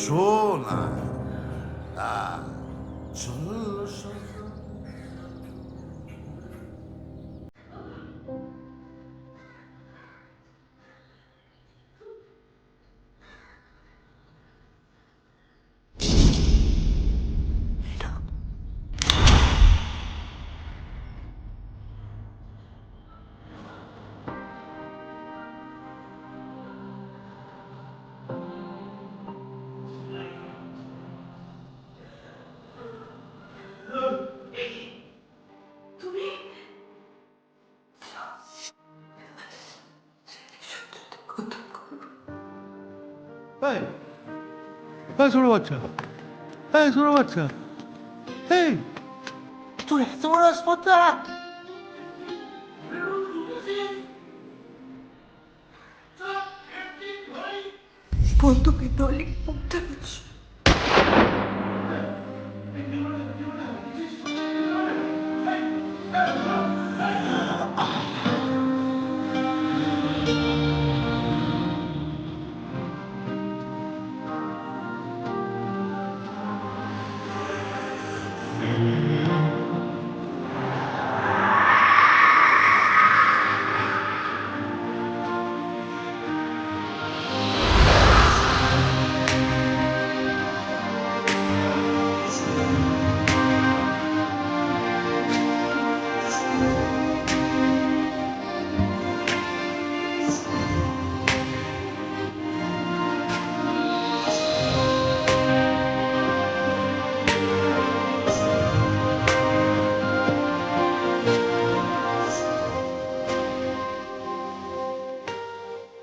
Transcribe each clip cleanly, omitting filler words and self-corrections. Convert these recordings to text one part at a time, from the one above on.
সোনা চল সোনা। এই এই ছোট বাচ্চা, এই ছোট বাচ্চা, এই তুই এত বড় আসপত্তা। বন্দুকের নলি মুখটা বুঝ।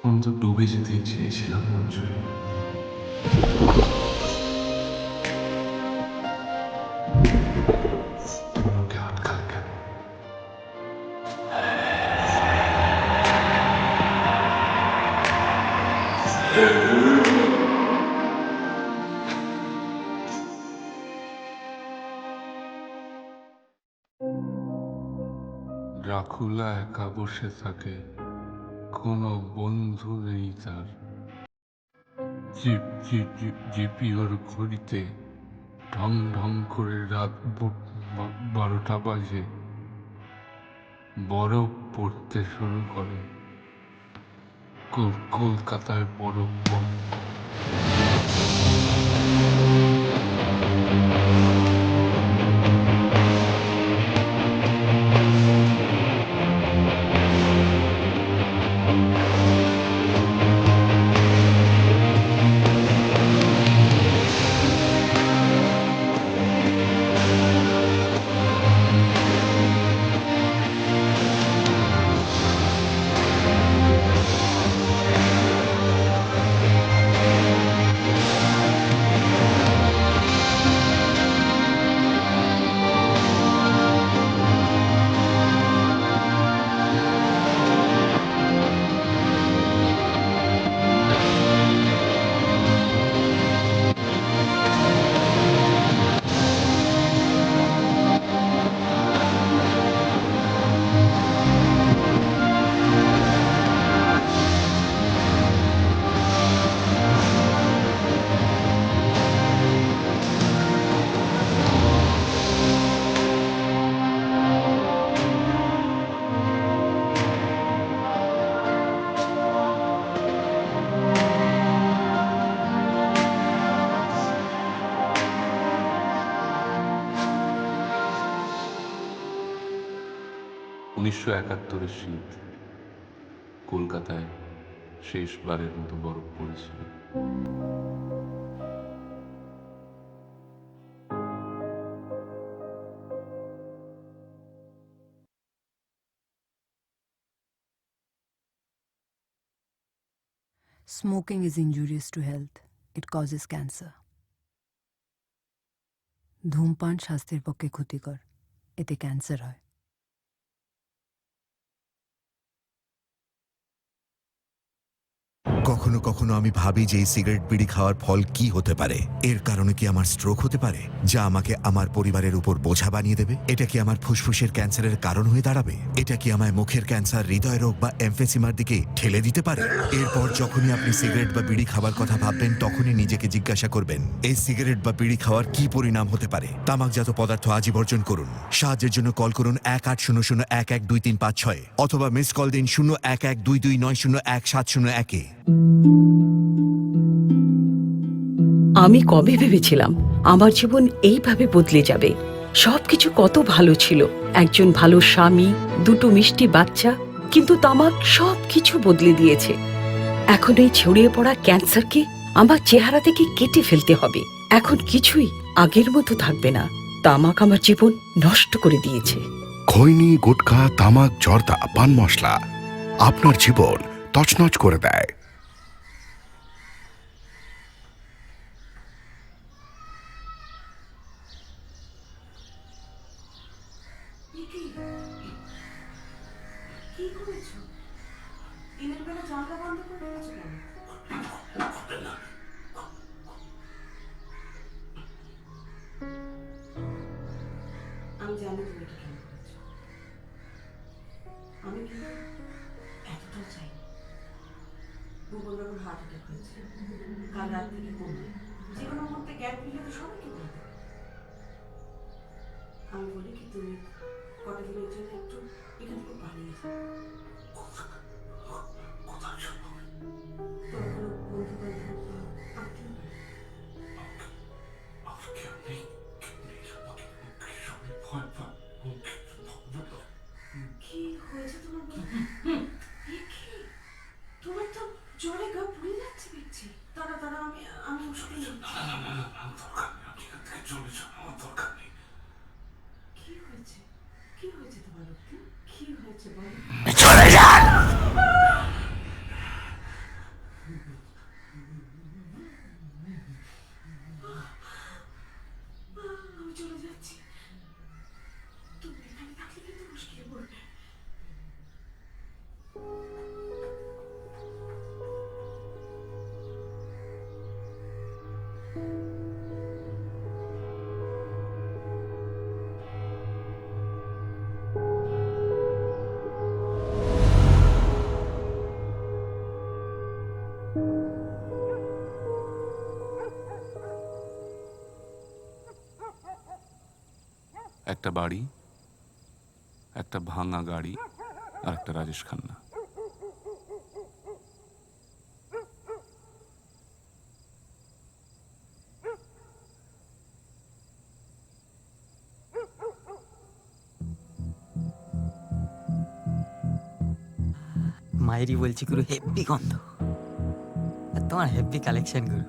আমি তো ডুবে যেতে চেয়েছিলাম মঞ্জুরি। তুমি ওকে আটকালে কেন? ড্রাকুলা একা বসে থাকে, কোনো বন্ধু নেই তার। জিপি ওর ঘড়িতে ঢং ঢং করে রাত 12টা বাজে। বরফ পড়তে শুরু করে, কলকাতায় বরফ পড়ে। উনিশশো 71-এর শীত, কলকাতায় শেষবারের মতো বরফ পড়েছিল। Smoking is injurious to health. It causes cancer. ধূমপান স্বাস্থ্যের পক্ষে ক্ষতিকর, এতে ক্যান্সার হয়। কখনো কখনো কখনো আমি ভাবি যে এই সিগারেট বিড়ি খাওয়ার ফল কি হতে পারে। এর কারণে কি আমার স্ট্রোক হতে পারে, যা আমাকে আমার পরিবারের উপর বোঝা বানিয়ে দেবে? এটা কি আমার ফুসফুসের ক্যান্সারের কারণ হয়ে দাঁড়াবে? এটা কি আমায় মুখের ক্যান্সার, হৃদয় রোগ বা এমফেসিমার দিকে ঠেলে দিতে পারে? এরপর যখনই আপনি সিগারেট বা বিড়ি খাবার কথা ভাববেন, তখনই নিজেকে জিজ্ঞাসা করবেন, এই সিগারেট বা বিড়ি খাওয়ার কি পরিণাম হতে পারে। তামাকজাত পদার্থ আজই বর্জন করুন। সাহায্যের জন্য কল করুন 1800112356 অথবা মিস কল দিন 011229017001-এ। আমি কবে ভেবেছিলাম আমার জীবন এইভাবে বদলে যাবে। সবকিছু কত ভালো ছিল, একজন ভালো স্বামী, দুটো মিষ্টি বাচ্চা, কিন্তু তামাক সবকিছু বদলে দিয়েছে। এখন এই ছড়িয়ে পড়া ক্যান্সারকে আমার চেহারা থেকে কেটে ফেলতে হবে। এখন কিছুই আগের মতো থাকবে না। তামাক আমার জীবন নষ্ট করে দিয়েছে। খৈনি, গুটখা, তামাক, জর্দা, পান মশলা আপনার জীবন তছনছ করে দেয়। আমি জানি তুমি এটা কেন করেছো। আমি কিন্তু এতটাও চাইনি। ভূগোলবাবুর হার্ট অ্যাটাক হয়েছে, কাল রাত থেকে কমবে, যে কোনো মুহূর্তে জ্ঞান ফিরলে তো সবাইকে বলবে। আমি বলি কি তুমি কটা দিনের জন্য একটু এখান থেকে পালিয়ে যাও। তোমার কোনো বন্ধু বান্ধব বা আত্মীয় নেই? কি হয়েছে তোমার? তোমার তো জ্বরে গা পুড়ে যাচ্ছে দেখছি। দাঁড়া দাঁড়া, আমি ওষুধ নিই। কি হয়েছে? কি হয়েছে তোমার লোককে? কি হয়েছে বলো? চলে যান। আমি চলে যাচ্ছি। তুমি এখানে থাকলে কিন্তু মুশকিলে পড়বে। একটা বাড়ি, একটা ভাঙা গাড়ি, আর একটা রাজেশ খান্না। মায়েরই বলছি গুরু, হেভি গন্ধ, আর তোমার হেভি কালেকশন গুরু।